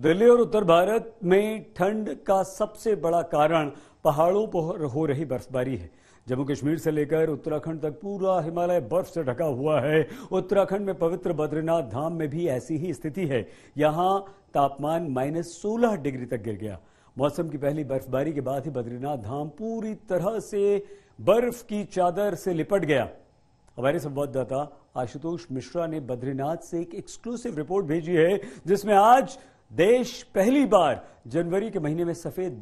दिल्ली और उत्तर भारत में ठंड का सबसे बड़ा कारण पहाड़ों पर हो रही बर्फबारी है। जम्मू कश्मीर से लेकर उत्तराखंड तक पूरा हिमालय बर्फ से ढका हुआ है। उत्तराखंड में पवित्र बद्रीनाथ धाम में भी ऐसी ही स्थिति है। यहां तापमान -16 डिग्री तक गिर गया। मौसम की पहली बर्फबारी के बाद ही बद्रीनाथ धाम पूरी तरह से बर्फ की चादर से लिपट गया। हमारे संवाददाता आशुतोष मिश्रा ने बद्रीनाथ से एक एक्सक्लूसिव रिपोर्ट भेजी है, जिसमें आज देश पहली बार जनवरी के महीने में सफेद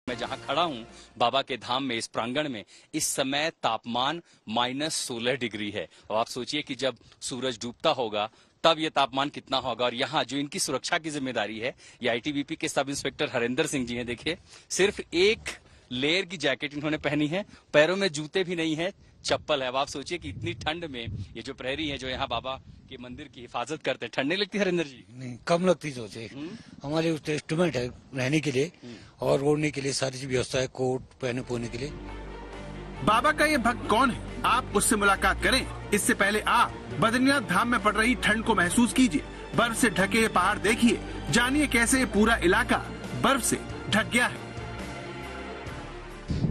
मैं जहां खड़ा हूं बाबा के धाम में, इस प्रांगण में इस समय तापमान -16 डिग्री है। और आप सोचिए कि जब सूरज डूबता होगा तब ये तापमान कितना होगा। और यहाँ जो इनकी सुरक्षा की जिम्मेदारी है, ये आईटीबीपी के सब इंस्पेक्टर हरिंदर सिंह जी हैं। देखिए, सिर्फ एक लेयर की जैकेट इन्होंने पहनी है, पैरों में जूते भी नहीं है, चप्पल है। अब आप सोचिए कि इतनी ठंड में ये जो प्रहरी है, जो यहाँ बाबा के मंदिर की हिफाजत करते हैं, ठंड नहीं लगती हरिंदर जी? नहीं, कम लगती सोचे। हमारे उस इंस्ट्रूमेंट है रहने के लिए और ओढ़ने के लिए, सारी व्यवस्था है, कोट पहने पोने के लिए। बाबा का ये भक्त कौन है, आप उससे मुलाकात करें। इससे पहले आप बद्रीनाथ धाम में पड़ रही ठंड को महसूस कीजिए। बर्फ से ढके ये पहाड़ देखिए, जानिए कैसे ये पूरा इलाका बर्फ से ढक गया है।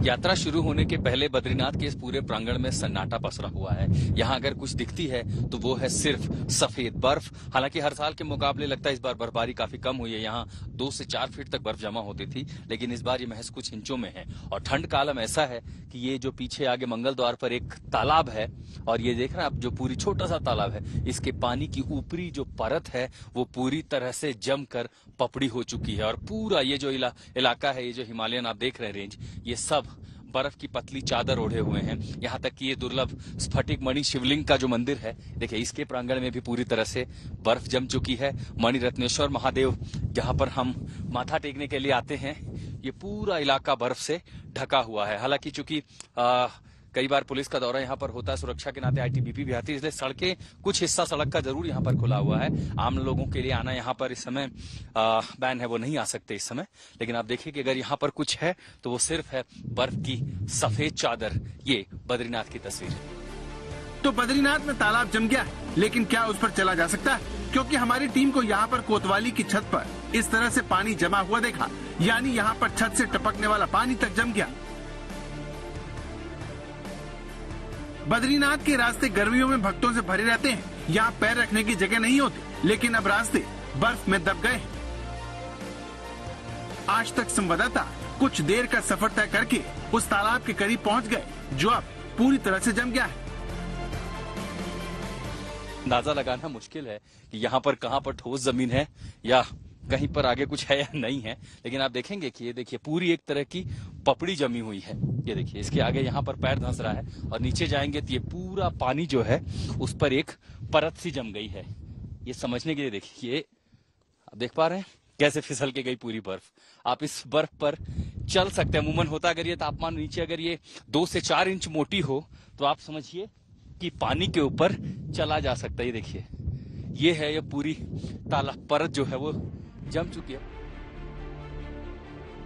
यात्रा शुरू होने के पहले बद्रीनाथ के इस पूरे प्रांगण में सन्नाटा पसरा हुआ है। यहाँ अगर कुछ दिखती है तो वो है सिर्फ सफेद बर्फ। हालांकि हर साल के मुकाबले लगता है इस बार बर्फबारी काफी कम हुई है। यहाँ 2 से 4 फीट तक बर्फ जमा होती थी, लेकिन इस बार ये महज कुछ इंचों में है। और ठंड का आलम ऐसा है कि ये जो पीछे आगे मंगल द्वार पर एक तालाब है, और ये देख रहे हैं आप, जो पूरी छोटा सा तालाब है, इसके पानी की ऊपरी जो परत है वो पूरी तरह से जमकर पपड़ी हो चुकी है। और पूरा ये जो इलाका है, ये जो हिमालयन आप देख रहे हैं रेंज, ये सब बर्फ की पतली चादर ओढ़े हुए हैं। यहाँ तक कि ये दुर्लभ स्फटिक मणि शिवलिंग का जो मंदिर है, देखिए इसके प्रांगण में भी पूरी तरह से बर्फ जम चुकी है। मणि रत्नेश्वर महादेव, जहाँ पर हम माथा टेकने के लिए आते हैं, ये पूरा इलाका बर्फ से ढका हुआ है। हालांकि चूंकि कई बार पुलिस का दौरा यहाँ पर होता है, सुरक्षा के नाते आईटीबीपी भी आती है, इसलिए सड़कें, कुछ हिस्सा सड़क का जरूर यहाँ पर खुला हुआ है। आम लोगों के लिए आना यहाँ पर इस समय बैन है, वो नहीं आ सकते इस समय। लेकिन आप देखिए कि अगर यहाँ पर कुछ है तो वो सिर्फ है बर्फ की सफेद चादर। ये बद्रीनाथ की तस्वीर है। तो बद्रीनाथ में तालाब जम गया है, लेकिन क्या उस पर चला जा सकता है? क्योंकि हमारी टीम को यहाँ पर कोतवाली की छत पर इस तरह से पानी जमा हुआ देखा, यानी यहाँ पर छत से टपकने वाला पानी तक जम गया। बद्रीनाथ के रास्ते गर्मियों में भक्तों से भरे रहते हैं, यहाँ पैर रखने की जगह नहीं होती, लेकिन अब रास्ते बर्फ में दब गए हैं। आज तक संवाददाता कुछ देर का सफर तय करके उस तालाब के करीब पहुँच गए, जो अब पूरी तरह से जम गया है। अंदाजा लगाना मुश्किल है कि यहाँ पर कहाँ पर ठोस जमीन है या कहीं पर आगे कुछ है या नहीं है, लेकिन आप देखेंगे कि ये देखिए पूरी एक तरह की पपड़ी जमी हुई है। ये देखिए, इसके आगे यहाँ पर पैर धंस रहा है, और नीचे जाएंगे तो ये पूरा पानी जो है उस पर एक परत सी जम गई है। ये समझने के लिए देखिए, आप देख पा रहे हैं कैसे फिसल के गई पूरी बर्फ। आप इस बर्फ पर चल सकते हैं। अमूमन होता अगर ये तापमान नीचे अगर ये 2 से 4 इंच मोटी हो तो आप समझिए कि पानी के ऊपर चला जा सकता है। ये देखिए, ये है ये पूरी तालाब परत जो है वो जम चुकी है।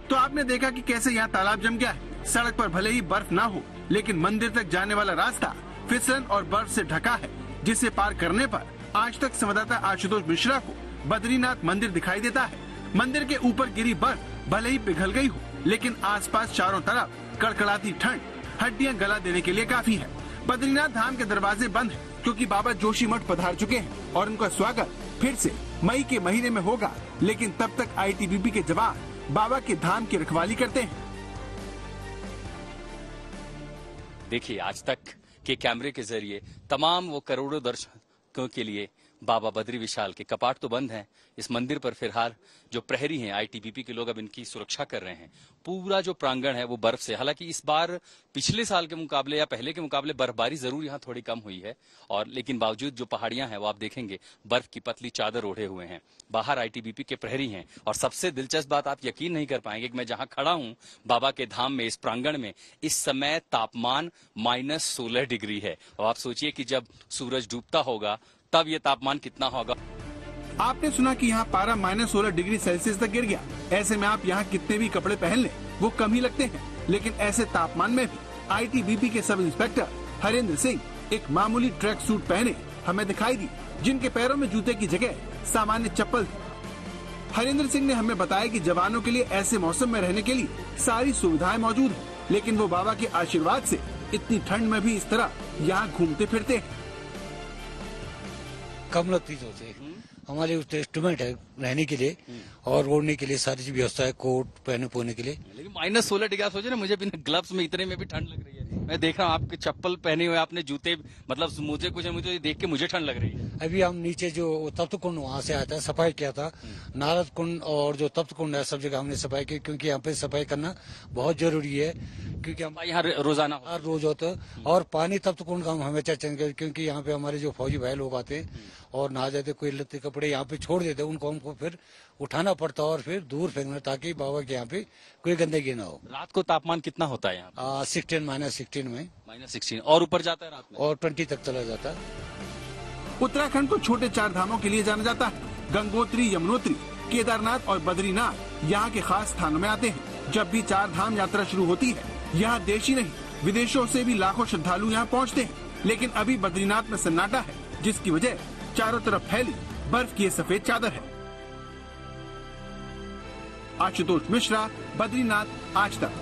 तो आपने देखा कि कैसे यहाँ तालाब जम गया है। सड़क पर भले ही बर्फ ना हो, लेकिन मंदिर तक जाने वाला रास्ता फिसलन और बर्फ से ढका है। जिसे पार करने पर आज तक संवाददाता आशुतोष मिश्रा को बद्रीनाथ मंदिर दिखाई देता है। मंदिर के ऊपर गिरी बर्फ भले ही पिघल गई हो, लेकिन आसपास चारों तरफ कड़कड़ाती ठंड हड्डियां गला देने के लिए काफी है। बद्रीनाथ धाम के दरवाजे बंद हैं क्योंकि बाबा जोशीमठ पधार चुके हैं और उनका स्वागत फिर से मई के महीने में होगा, लेकिन तब तक आईटीबीपी के जवान बाबा के धाम की रखवाली करते हैं। देखिए, आज तक के कैमरे के जरिए तमाम वो करोड़ों दर्शकों के लिए बाबा बद्री विशाल के कपाट तो बंद हैं। इस मंदिर पर फिलहाल जो प्रहरी हैं, आईटीबीपी के लोग अब इनकी सुरक्षा कर रहे हैं। पूरा जो प्रांगण है वो बर्फ से, हालांकि इस बार पिछले साल के मुकाबले या पहले के मुकाबले बर्फबारी जरूर यहाँ थोड़ी कम हुई है, और लेकिन बावजूद जो पहाड़ियां हैं वो आप देखेंगे बर्फ की पतली चादर ओढ़े हुए हैं। बाहर आईटीबीपी के प्रहरी हैं, और सबसे दिलचस्प बात आप यकीन नहीं कर पाएंगे कि मैं जहां खड़ा हूं बाबा के धाम में, इस प्रांगण में, इस समय तापमान -16 डिग्री है। और आप सोचिए कि जब सूरज डूबता होगा तब ये तापमान कितना होगा। आपने सुना कि यहाँ पारा -16 डिग्री सेल्सियस तक गिर गया। ऐसे में आप यहाँ कितने भी कपड़े पहन लें वो कम ही लगते हैं, लेकिन ऐसे तापमान में भी आईटीबीपी के सब इंस्पेक्टर हरेंद्र सिंह एक मामूली ट्रैक सूट पहने हमें दिखाई दी, जिनके पैरों में जूते की जगह सामान्य चप्पल थी। हरेंद्र सिंह ने हमें बताया कि जवानों के लिए ऐसे मौसम में रहने के लिए सारी सुविधाएं मौजूद है, लेकिन वो बाबा के आशीर्वाद से इतनी ठंड में भी इस तरह यहाँ घूमते फिरते हैं। कम लगती होते हमारे इंस्ट्रूमेंट है रहने के लिए और ओढ़ने के लिए सारी व्यवस्था है, कोट पहने पोने के लिए। लेकिन -16 डिग्री, आप सोचे ना, मुझे बिना ग्लव्स में इतने में भी ठंड लग रही है। मैं देख रहा हूँ आपके चप्पल पहने हुए, आपने जूते, मतलब मुझे देख के मुझे ठंड लग रही है। अभी हम नीचे जो तप्त कुंड वहाँ से आया था, सफाई किया था। नारद कुंड और जो तप्त कुंड है सब जगह हमने सफाई की, क्योंकि यहाँ पे सफाई करना बहुत जरूरी है, क्योंकि हम यहाँ रोजाना हर रोज होता है। और पानी तप्त कुंड का हम हमेशा चेंज करें, क्योंकि यहाँ पे हमारे जो फौजी भाई लोग आते हैं और नहा जाते, कोई लत्ते कपड़े यहाँ पे छोड़ देते, उनको हमको फिर उठाना पड़ता और फिर दूर फेंकना, ताकि बाबा के यहाँ पे कोई गंदगी ना हो। रात को तापमान कितना होता है यहाँ? 16 -16 में, -16 और ऊपर जाता है रात में, और 20 तक चला जाता है। उत्तराखंड को छोटे 4 धामों के लिए जाना जाता है। गंगोत्री, यमुनोत्री, केदारनाथ और बद्रीनाथ यहाँ के खास स्थानों में आते हैं। जब भी 4 धाम यात्रा शुरू होती है, यहाँ देश ही नहीं विदेशों से भी लाखों श्रद्धालु यहाँ पहुँचते हैं। लेकिन अभी बद्रीनाथ में सन्नाटा है, जिसकी वजह चारों तरफ फैली बर्फ की सफेद चादर है। आशुतोष मिश्रा, बद्रीनाथ, आज तक।